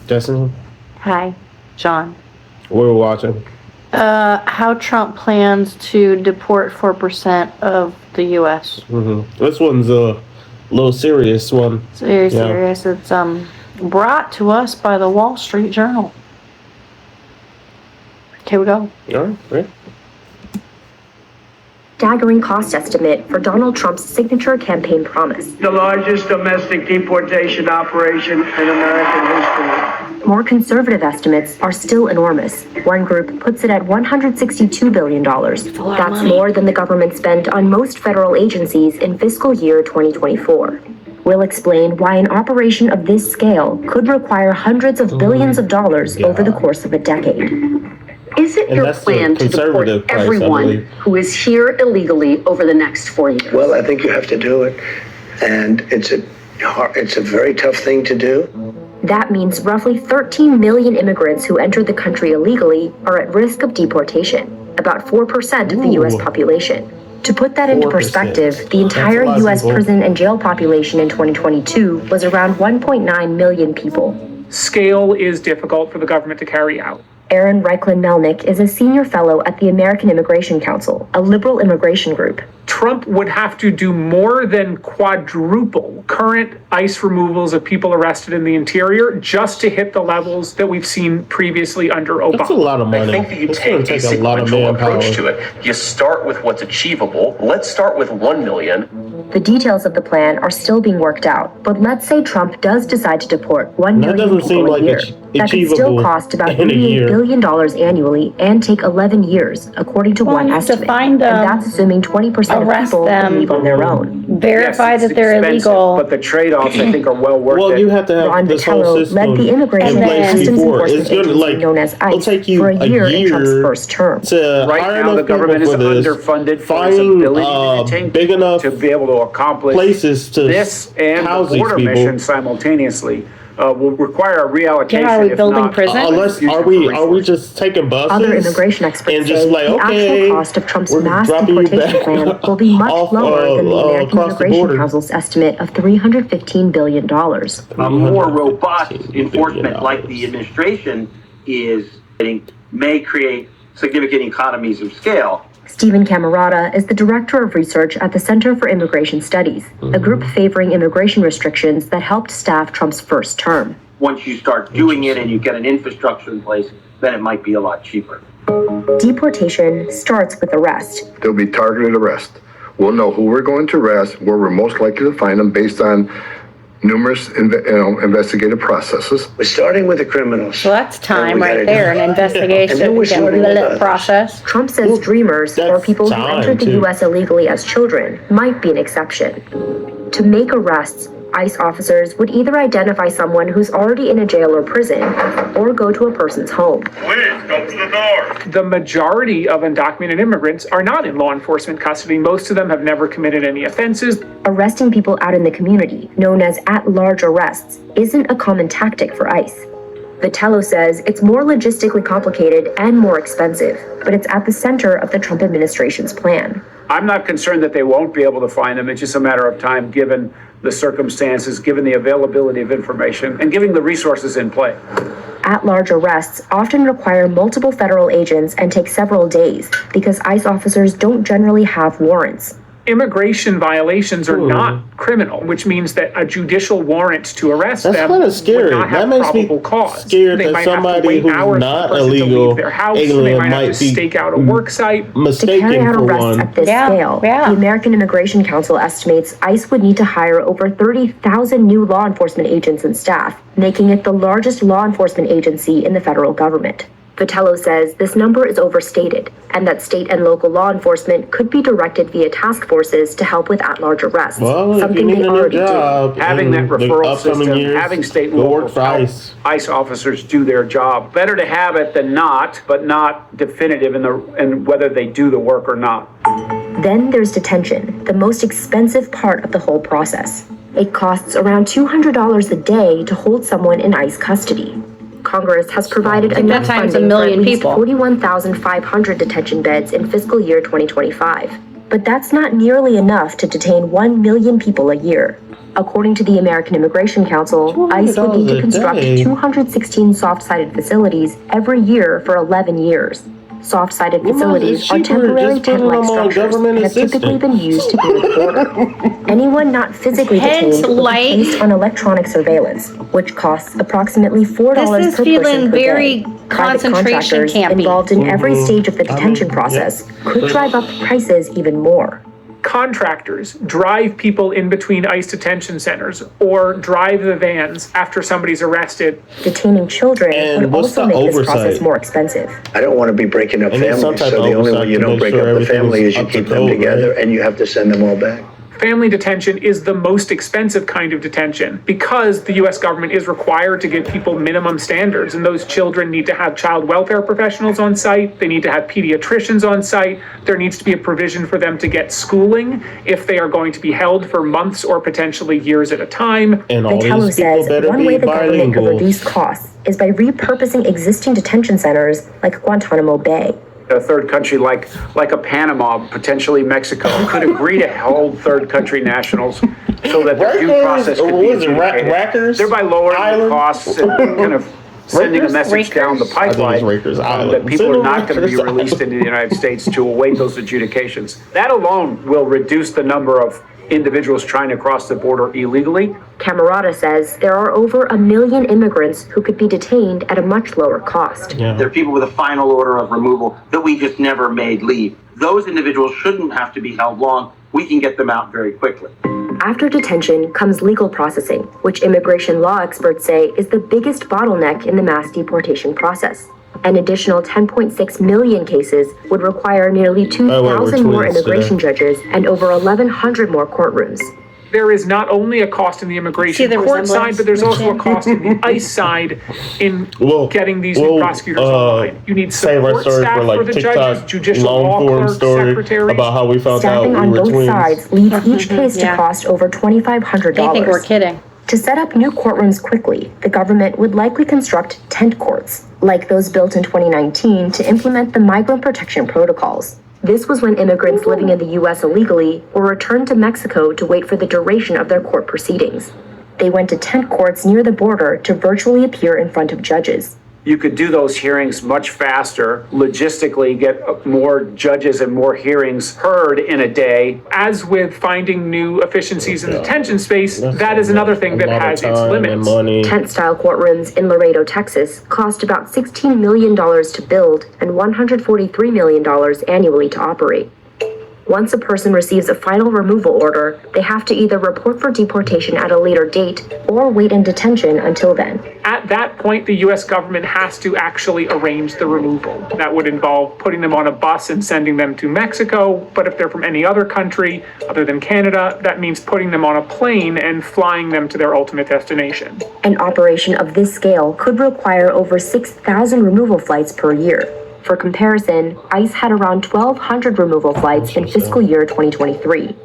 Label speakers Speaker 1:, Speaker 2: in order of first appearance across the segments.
Speaker 1: Destiny?
Speaker 2: Hi, John.
Speaker 1: What are we watching?
Speaker 2: How Trump plans to deport 4% of the U.S.
Speaker 1: This one's a little serious one.
Speaker 2: It's very serious. It's brought to us by the Wall Street Journal. Here we go.
Speaker 1: All right.
Speaker 3: Staggering cost estimate for Donald Trump's signature campaign promise.
Speaker 4: The largest domestic deportation operation in American history.
Speaker 3: More conservative estimates are still enormous. One group puts it at $162 billion. That's more than the government spent on most federal agencies in fiscal year 2024. We'll explain why an operation of this scale could require hundreds of billions of dollars over the course of a decade.
Speaker 5: Is it your plan to deport everyone who is here illegally over the next 4 years?
Speaker 4: Well, I think you have to do it. And it's a very tough thing to do.
Speaker 3: That means roughly 13 million immigrants who entered the country illegally are at risk of deportation, about 4% of the U.S. population. To put that into perspective, the entire U.S. prison and jail population in 2022 was around 1.9 million people.
Speaker 6: Scale is difficult for the government to carry out.
Speaker 3: Aaron Reichlin-Melnick is a senior fellow at the American Immigration Council, a liberal immigration group.
Speaker 6: Trump would have to do more than quadruple current ICE removals of people arrested in the interior just to hit the levels that we've seen previously under Obama.
Speaker 1: That's a lot of money.
Speaker 7: I think that you take a sequential approach to it. You start with what's achievable. Let's start with 1 million.
Speaker 3: The details of the plan are still being worked out, but let's say Trump does decide to deport 1 million people a year. That could still cost about $88 billion annually and take 11 years, according to one estimate. And that's assuming 20% of people leave on their own.
Speaker 2: Verify that they're illegal.
Speaker 4: But the trade-offs, I think, are well worth it.
Speaker 1: Well, you have to have this whole system
Speaker 3: led the Immigration
Speaker 1: in place
Speaker 3: Customs
Speaker 1: before.
Speaker 3: Enforcement Agency known as ICE for a year in Trump's first term.
Speaker 4: Right now, the government is underfunded for its ability
Speaker 1: big enough
Speaker 4: to be able to accomplish
Speaker 1: places to
Speaker 4: this and
Speaker 1: house
Speaker 4: the
Speaker 1: these
Speaker 4: border
Speaker 1: people
Speaker 4: mission simultaneously. Will require a reallocation.
Speaker 2: Yeah, are we building prisons?
Speaker 1: Unless are we just taking buses?
Speaker 3: Other immigration experts
Speaker 1: and just
Speaker 3: say
Speaker 1: like,
Speaker 3: the actual cost of Trump's mass deportation plan will be much lower than the American Immigration Council's estimate of $315 billion.
Speaker 8: A more robust enforcement like the administration is getting may create significant economies of scale.
Speaker 3: Stephen Camarata is the director of research at the Center for Immigration Studies, a group favoring immigration restrictions that helped staff Trump's first term.
Speaker 8: Once you start doing it and you get an infrastructure in place, then it might be a lot cheaper.
Speaker 3: Deportation starts with arrest.
Speaker 9: There'll be targeted arrest. We'll know who we're going to arrest, where we're most likely to find them based on numerous investigative processes.
Speaker 4: We're starting with the criminals.
Speaker 2: Well, that's time right there, an investigation process.
Speaker 3: Trump says dreamers, or people who entered the U.S. illegally as children, might be an exception. To make arrests, ICE officers would either identify someone who's already in a jail or prison, or go to a person's home.
Speaker 10: Please, come to the door.
Speaker 6: The majority of undocumented immigrants are not in law enforcement custody. Most of them have never committed any offenses.
Speaker 3: Arresting people out in the community, known as at-large arrests, isn't a common tactic for ICE. Vitello says it's more logistically complicated and more expensive, but it's at the center of the Trump administration's plan.
Speaker 4: I'm not concerned that they won't be able to find them. It's just a matter of time, given the circumstances, given the availability of information, and given the resources in play.
Speaker 3: At-large arrests often require multiple federal agents and take several days because ICE officers don't generally have warrants.
Speaker 6: Immigration violations are not criminal, which means that a judicial warrant to arrest them
Speaker 1: kind of scary.
Speaker 6: would not have
Speaker 1: that makes
Speaker 6: probable
Speaker 1: me
Speaker 6: cause.
Speaker 1: Scared
Speaker 6: they
Speaker 1: that
Speaker 6: might
Speaker 1: somebody
Speaker 6: have to wait
Speaker 1: who's
Speaker 6: hours
Speaker 1: not
Speaker 6: for the person to
Speaker 1: illegal
Speaker 6: leave their house.
Speaker 1: alien
Speaker 6: They might have
Speaker 1: might
Speaker 6: to
Speaker 1: be
Speaker 6: stake out a work site.
Speaker 1: mistaken
Speaker 3: to carry out
Speaker 1: for
Speaker 3: arrests
Speaker 1: one.
Speaker 3: at this scale, the American Immigration Council estimates ICE would need to hire over 30,000 new law enforcement agents and staff, making it the largest law enforcement agency in the federal government. Vitello says this number is overstated and that state and local law enforcement could be directed via task forces to help with at-large arrests, something they already do.
Speaker 4: Having that referral system, having state and local ICE officers do their job. Better to have it than not, but not definitive in whether they do the work or not.
Speaker 3: Then there's detention, the most expensive part of the whole process. It costs around $200 a day to hold someone in ICE custody. Congress has provided enough funding for at least 41,500 detention beds in fiscal year 2025. But that's not nearly enough to detain 1 million people a year. According to the American Immigration Council, ICE would need to construct 216 soft-sided facilities every year for 11 years. Soft-sided facilities are temporary tent-like structures and have typically been used to guard the border. Anyone not physically detained will be placed on electronic surveillance, which costs approximately $4 per person per day. Private contractors involved in every stage of the detention process could drive up prices even more.
Speaker 6: Contractors drive people in between ICE detention centers or drive the vans after somebody's arrested.
Speaker 3: Detaining children would also make this process more expensive.
Speaker 11: I don't want to be breaking up families, so the only way you don't break up the family is you keep them together and you have to send them all back.
Speaker 6: Family detention is the most expensive kind of detention because the U.S. government is required to give people minimum standards, and those children need to have child welfare professionals on site. They need to have pediatricians on site. There needs to be a provision for them to get schooling if they are going to be held for months or potentially years at a time.
Speaker 3: Vitello says one way the government could reduce costs is by repurposing existing detention centers like Guantanamo Bay.
Speaker 4: A third country like a Panama, potentially Mexico, could agree to hold third country nationals so that their due process could be adjudicated, thereby lowering the costs and kind of sending a message down the pipeline that people are not going to be released into the United States to await those adjudications. That alone will reduce the number of individuals trying to cross the border illegally.
Speaker 3: Camarada says there are over 1 million immigrants who could be detained at a much lower cost.
Speaker 8: There are people with a final order of removal that we just never made leave. Those individuals shouldn't have to be held long. We can get them out very quickly.
Speaker 3: After detention comes legal processing, which immigration law experts say is the biggest bottleneck in the mass deportation process. An additional 10.6 million cases would require nearly 2,000 more immigration judges and over 1,100 more courtrooms.
Speaker 6: There is not only a cost in the immigration court side, but there's also a cost in the ICE side in getting these new prosecutors online. You need support staff for the judges, judicial law clerks, secretaries.
Speaker 1: About how we found
Speaker 3: Staffing on both sides leads each case to cost over $2,500.
Speaker 2: They think we're kidding.
Speaker 3: To set up new courtrooms quickly, the government would likely construct tent courts, like those built in 2019 to implement the migrant protection protocols. This was when immigrants living in the U.S. illegally were returned to Mexico to wait for the duration of their court proceedings. They went to tent courts near the border to virtually appear in front of judges.
Speaker 4: You could do those hearings much faster, logistically get more judges and more hearings heard in a day.
Speaker 6: As with finding new efficiencies in the detention space, that is another thing that has its limits.
Speaker 3: Tent-style courtrooms in Laredo, Texas cost about $16 million to build and $143 million annually to operate. Once a person receives a final removal order, they have to either report for deportation at a later date or wait in detention until then.
Speaker 6: At that point, the U.S. government has to actually arrange the removal. That would involve putting them on a bus and sending them to Mexico. But if they're from any other country other than Canada, that means putting them on a plane and flying them to their ultimate destination.
Speaker 3: An operation of this scale could require over 6,000 removal flights per year. For comparison, ICE had around 1,200 removal flights in fiscal year 2023.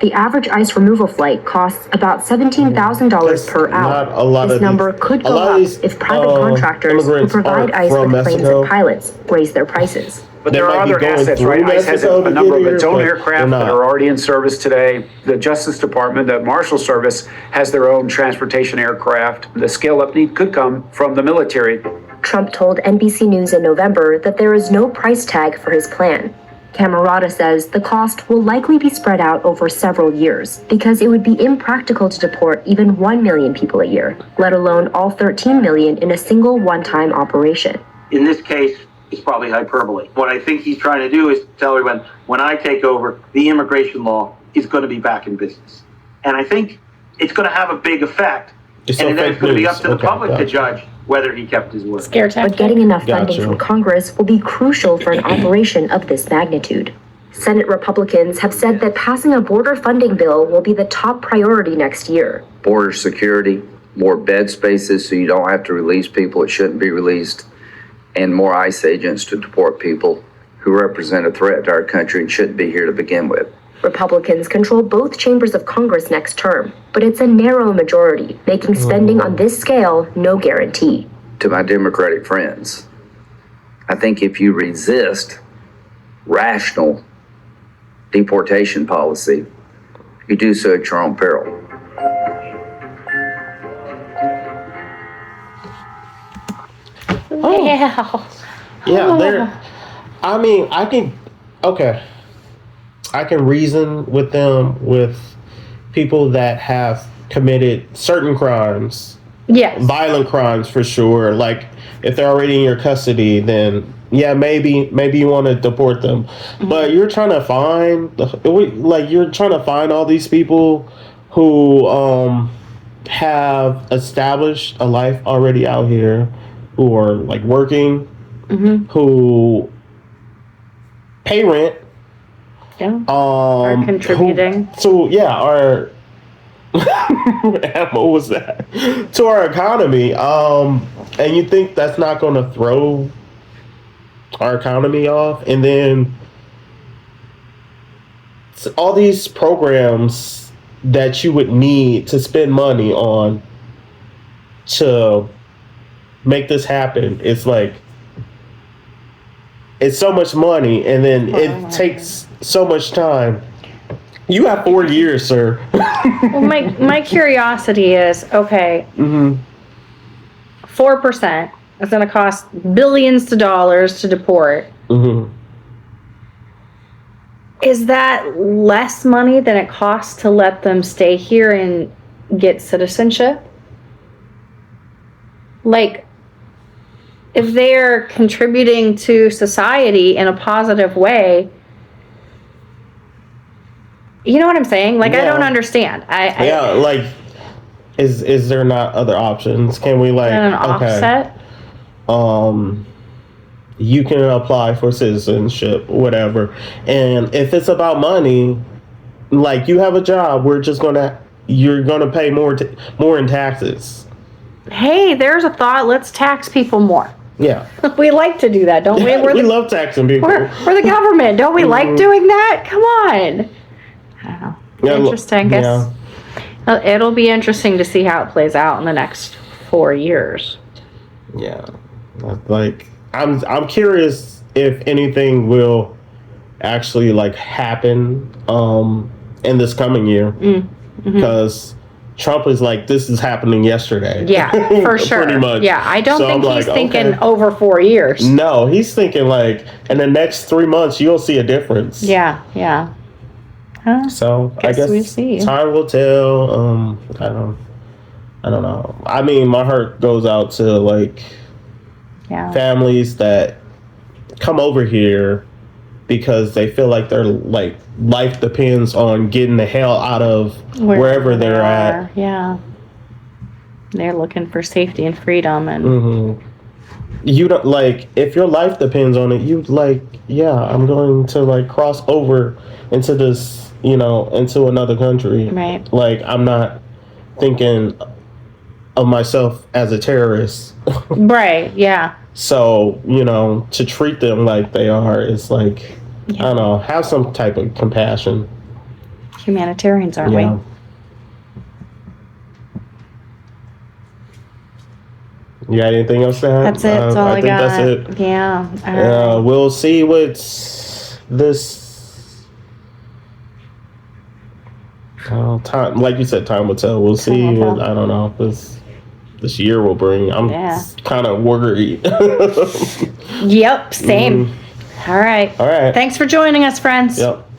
Speaker 3: The average ICE removal flight costs about $17,000 per hour. This number could go up if private contractors who provide ICE with planes and pilots raise their prices.
Speaker 4: But there are other assets, right? ICE has a number of its own aircraft that are already in service today. The Justice Department, the Marshal Service, has their own transportation aircraft. The scale-up need could come from the military.
Speaker 3: Trump told NBC News in November that there is no price tag for his plan. Camarada says the cost will likely be spread out over several years because it would be impractical to deport even 1 million people a year, let alone all 13 million in a single one-time operation.
Speaker 8: In this case, it's probably hyperbole. What I think he's trying to do is tell everyone, when I take over, the immigration law is going to be back in business. And I think it's going to have a big effect. And then it's going to be up to the public to judge whether he kept his word.
Speaker 3: But getting enough funding from Congress will be crucial for an operation of this magnitude. Senate Republicans have said that passing a border funding bill will be the top priority next year.
Speaker 12: Border security, more bed spaces so you don't have to release people that shouldn't be released, and more ICE agents to deport people who represent a threat to our country and shouldn't be here to begin with.
Speaker 3: Republicans control both chambers of Congress next term, but it's a narrow majority, making spending on this scale no guarantee.
Speaker 12: To my Democratic friends, I think if you resist rational deportation policy, you do so at your own peril.
Speaker 2: Hell.
Speaker 1: Yeah, they're. I mean, I can reason with them with people that have committed certain crimes.
Speaker 2: Yes.
Speaker 1: Violent crimes for sure. Like if they're already in your custody, then yeah, maybe you want to deport them. Mm-hmm. But you're trying to find all these people who have established a life already out here, who are like working, mm-hmm. who pay rent,
Speaker 2: are contributing.
Speaker 1: Our what was that? To our economy. And you think that's not going to throw our economy off? And then all these programs that you would need to spend money on to make this happen, it's like it's so much money, and then it takes so much time. You have 4 years, sir.
Speaker 2: Well, my curiosity is, okay, 4% is going to cost billions of dollars to deport. Mm-hmm. Is that less money than it costs to let them stay here and get citizenship? Like, if they're contributing to society in a positive way, you know what I'm saying? Like, I don't understand.
Speaker 1: Is there not other options? Can we
Speaker 2: offset?
Speaker 1: You can apply for citizenship, whatever. And if it's about money, like you have a job, you're gonna pay more in taxes.
Speaker 2: Hey, there's a thought. Let's tax people more.
Speaker 1: Yeah.
Speaker 2: We like to do that, don't we?
Speaker 1: We love taxing people.
Speaker 2: We're the government. Don't we like doing that? Come on. I don't know.
Speaker 1: Yeah,
Speaker 2: interesting. I guess it'll be interesting to see how it plays out in the next 4 years.
Speaker 1: Yeah. Like, I'm curious if anything will actually like happen in this coming year. Because Trump is like, this is happening yesterday.
Speaker 2: Yeah, for sure. Pretty much. Yeah, I don't think he's thinking over 4 years.
Speaker 1: No, he's thinking like in the next 3 months you'll see a difference.
Speaker 2: Yeah.
Speaker 1: So I guess
Speaker 2: we'll see.
Speaker 1: Time will tell. I don't know. I mean, my heart goes out to like families that come over here because they feel like their like life depends on getting the hell out of wherever they're at.
Speaker 2: Yeah. They're looking for safety and freedom, and
Speaker 1: you don't like, if your life depends on it, you like, I'm going to like cross over into this, into another country.
Speaker 2: Right.
Speaker 1: Like, I'm not thinking of myself as a terrorist.
Speaker 2: Right. Yeah.
Speaker 1: So, to treat them like they are is like, I don't know, have some type of compassion.
Speaker 2: Humanitarians, aren't we?
Speaker 1: You got anything else to add?
Speaker 2: That's it. That's all I
Speaker 1: think
Speaker 2: got.
Speaker 1: That's it.
Speaker 2: Yeah.
Speaker 1: We'll see what's this. Time, like you said, time will tell. We'll see. I don't know if this year will bring. I'm kind of worried.
Speaker 2: Yep. Same. All right.
Speaker 1: All right.
Speaker 2: Thanks for joining us, friends.
Speaker 1: Yep.